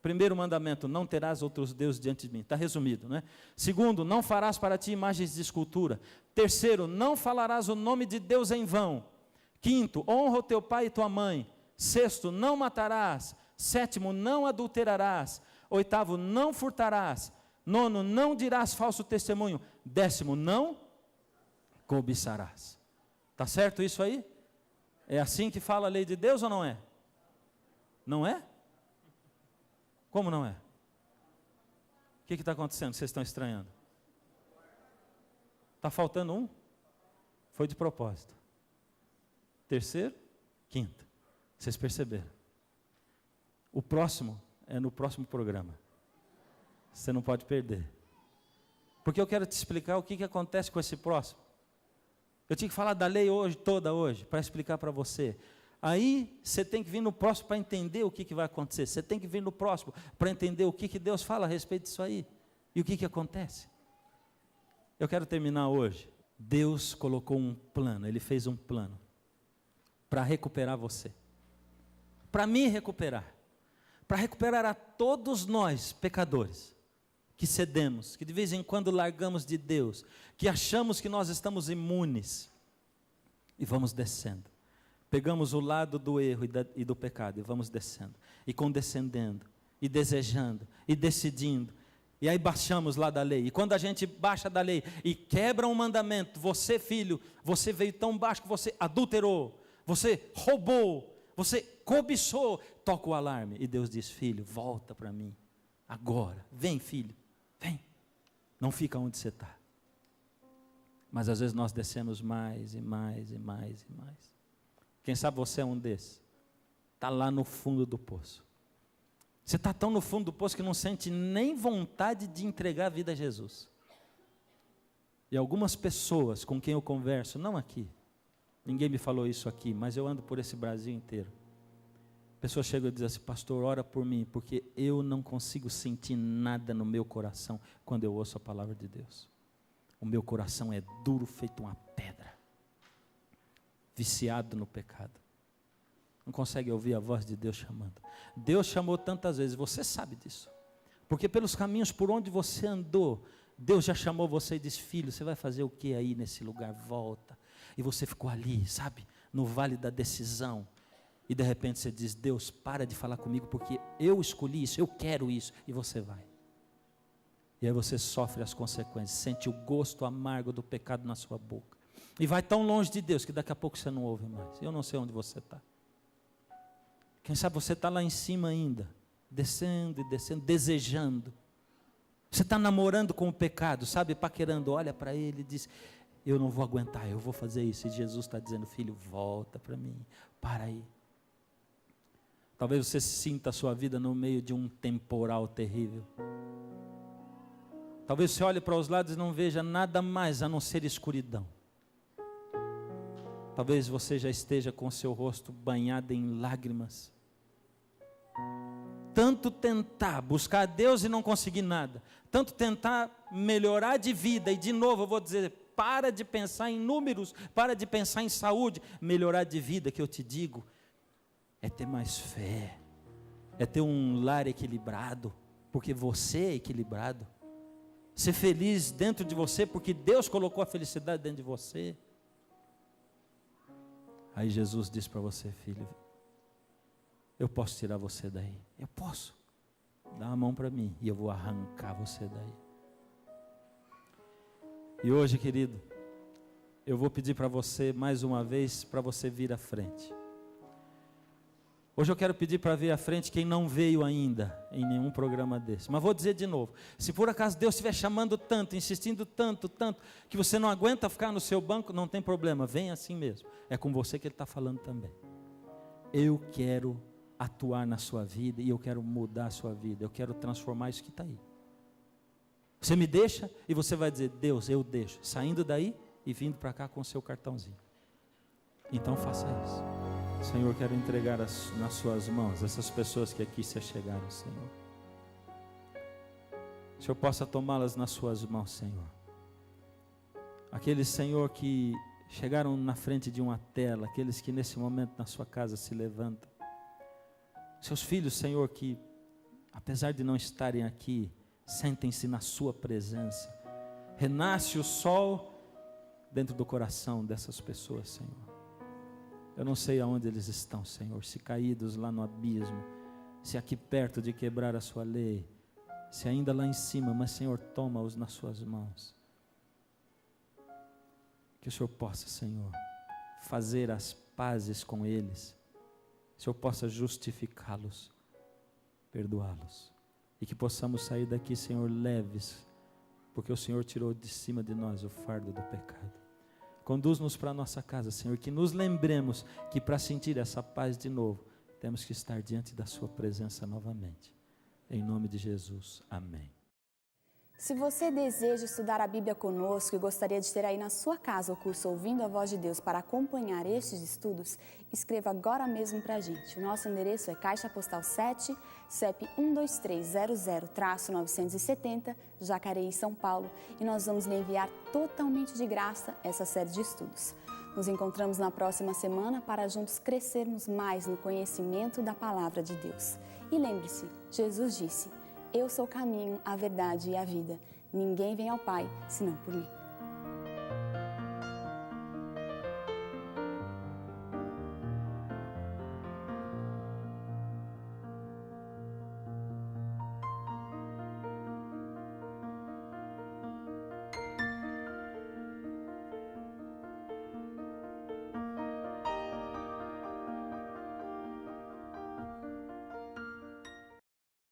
Primeiro mandamento, não terás outros deuses diante de mim. Está resumido, não é? Segundo, não farás para ti imagens de escultura. Terceiro, não falarás o nome de Deus em vão. Quinto, honra o teu pai e tua mãe. Sexto, não matarás. Sétimo, não adulterarás. Oitavo, não furtarás. Nono, não dirás falso testemunho. Décimo, não cobiçarás. Está certo isso aí? É assim que fala a lei de Deus ou não é? Não é? Como não é? O que está acontecendo? Vocês estão estranhando? Está faltando um? Foi de propósito. Terceiro, quinto. Vocês perceberam? O próximo é no próximo programa. Você não pode perder. Porque eu quero te explicar o que acontece com esse próximo. Eu tinha que falar da lei hoje, toda hoje, para explicar para você. Aí você tem que vir no próximo para entender o que vai acontecer. Você tem que vir no próximo para entender o que Deus fala a respeito disso aí. E o que acontece. Eu quero terminar hoje. Deus colocou um plano, Ele fez um plano para recuperar você. Para me recuperar. Para recuperar a todos nós, pecadores, que cedemos, que de vez em quando largamos de Deus, que achamos que nós estamos imunes. E vamos descendo. Pegamos o lado do erro e do pecado e vamos descendo, e condescendendo, e desejando, e decidindo, e aí baixamos lá da lei. E quando a gente baixa da lei e quebra um mandamento, você filho, você veio tão baixo que você adulterou, você roubou, você cobiçou, toca o alarme, e Deus diz, filho, volta para mim, agora. Vem, filho, vem. Não fica onde você está. Mas às vezes nós descemos mais e mais e mais e mais. Quem sabe você é um desses. Está lá no fundo do poço. Você está tão no fundo do poço que não sente nem vontade de entregar a vida a Jesus. E algumas pessoas com quem eu converso, não aqui, ninguém me falou isso aqui, mas eu ando por esse Brasil inteiro. Pessoas chegam e dizem assim: pastor, ora por mim, porque eu não consigo sentir nada no meu coração quando eu ouço a palavra de Deus. O meu coração é duro, feito uma pedra, viciado no pecado. Não consegue ouvir a voz de Deus chamando. Deus chamou tantas vezes, você sabe disso. Porque pelos caminhos por onde você andou, Deus já chamou você e disse: filho, você vai fazer o que aí nesse lugar? Volta. E você ficou ali, sabe, no vale da decisão. E de repente você diz: Deus, para de falar comigo, porque eu escolhi isso, eu quero isso. E você vai. E aí você sofre as consequências, sente o gosto amargo do pecado na sua boca. E vai tão longe de Deus que daqui a pouco você não ouve mais. Eu não sei onde você está. Quem sabe você está lá em cima ainda, descendo e descendo, desejando. Você está namorando com o pecado, sabe, paquerando, olha para ele e diz: eu não vou aguentar, eu vou fazer isso. E Jesus está dizendo: filho, volta para mim, para aí. Talvez você sinta a sua vida no meio de um temporal terrível. Talvez você olhe para os lados e não veja nada mais a não ser escuridão. Talvez você já esteja com seu rosto banhado em lágrimas. Tanto tentar buscar a Deus e não conseguir nada. Tanto tentar melhorar de vida. E de novo eu vou dizer: para de pensar em números, para de pensar em saúde. Melhorar de vida, que eu te digo, é ter mais fé. É ter um lar equilibrado. Porque você é equilibrado. Ser feliz dentro de você, porque Deus colocou a felicidade dentro de você. Aí Jesus diz para você: filho, eu posso tirar você daí. Eu posso. Dá a mão para mim e eu vou arrancar você daí. E hoje, querido, eu vou pedir para você mais uma vez, para você vir à frente. Hoje eu quero pedir para vir à frente quem não veio ainda em nenhum programa desse. Mas vou dizer de novo: se por acaso Deus estiver chamando tanto, insistindo tanto, que você não aguenta ficar no seu banco, não tem problema, vem assim mesmo. É com você que Ele está falando também. Eu quero atuar na sua vida e eu quero mudar a sua vida. Eu quero transformar isso que está aí. Você me deixa e você vai dizer: Deus, eu deixo. Saindo daí e vindo para cá com o seu cartãozinho. Então faça isso. Senhor, quero entregar nas suas mãos essas pessoas que aqui se achegaram, Senhor. O Senhor possa tomá-las nas suas mãos, Senhor. Aqueles, Senhor, que chegaram na frente de uma tela, aqueles que nesse momento na sua casa se levantam. Seus filhos, Senhor, que apesar de não estarem aqui, sentem-se na sua presença. Renasce o sol dentro do coração dessas pessoas, Senhor. Eu não sei aonde eles estão, Senhor, se caídos lá no abismo, se aqui perto de quebrar a sua lei, se ainda lá em cima, mas Senhor, toma-os nas suas mãos. Que o Senhor possa, Senhor, fazer as pazes com eles, que o Senhor possa justificá-los, perdoá-los, e que possamos sair daqui, Senhor, leves, porque o Senhor tirou de cima de nós o fardo do pecado. Conduz-nos para a nossa casa, Senhor, que nos lembremos que para sentir essa paz de novo, temos que estar diante da sua presença novamente. Em nome de Jesus, amém. Se você deseja estudar a Bíblia conosco e gostaria de ter aí na sua casa o curso Ouvindo a Voz de Deus para acompanhar estes estudos, escreva agora mesmo para a gente. O nosso endereço é Caixa Postal 7, CEP 12300-970, Jacareí, São Paulo, e nós vamos lhe enviar totalmente de graça essa série de estudos. Nos encontramos na próxima semana para juntos crescermos mais no conhecimento da Palavra de Deus. E lembre-se, Jesus disse: eu sou o caminho, a verdade e a vida. Ninguém vem ao Pai, senão por mim.